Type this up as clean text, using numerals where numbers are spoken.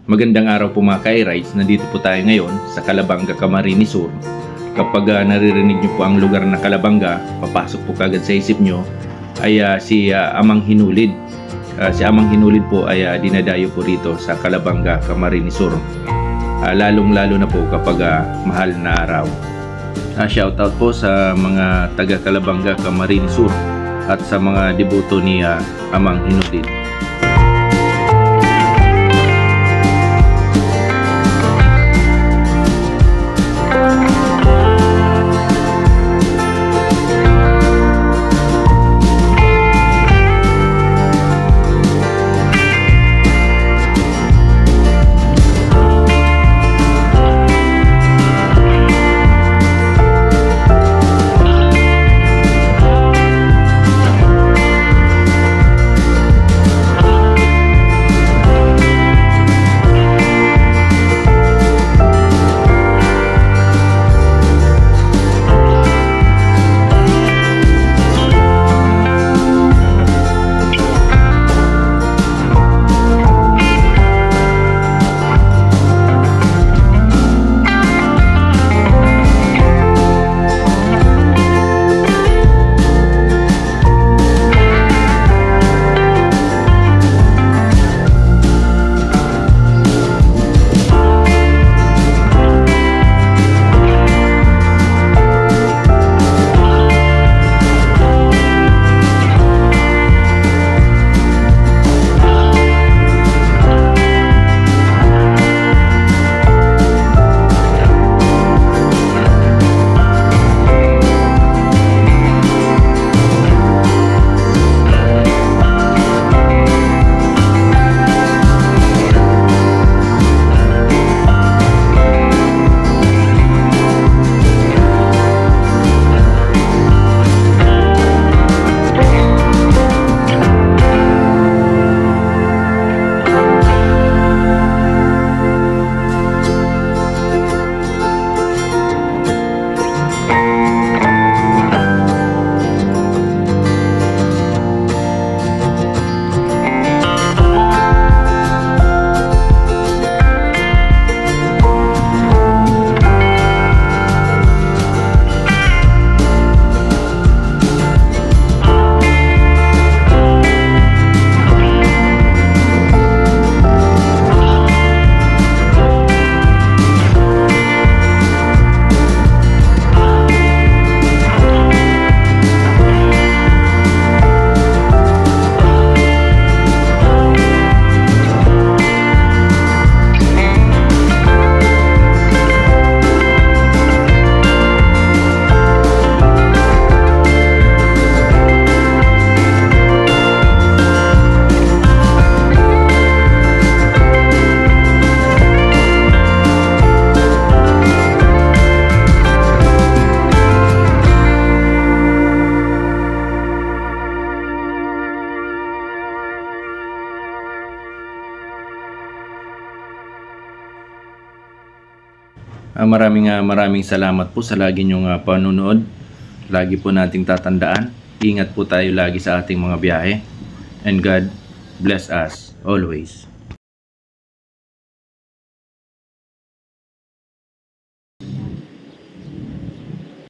Magandang araw po mga ka-rides. Nandito po tayo ngayon sa Calabanga Camarines Sur. Kapag naririnig nyo po ang lugar na Calabanga, papasok po kagad sa isip nyo ay si Amang Hinulid. Si Amang Hinulid po ay dinadayo po rito sa Calabanga Camarines Sur. Lalong-lalo na po kapag mahal na araw. Shoutout po sa mga taga Calabanga Camarines Sur at sa mga deboto ni Amang Hinulid. Maraming salamat po sa lagi nyong panunood. Lagi po nating tatandaan, ingat po tayo lagi sa ating mga biyahe. And God bless us always.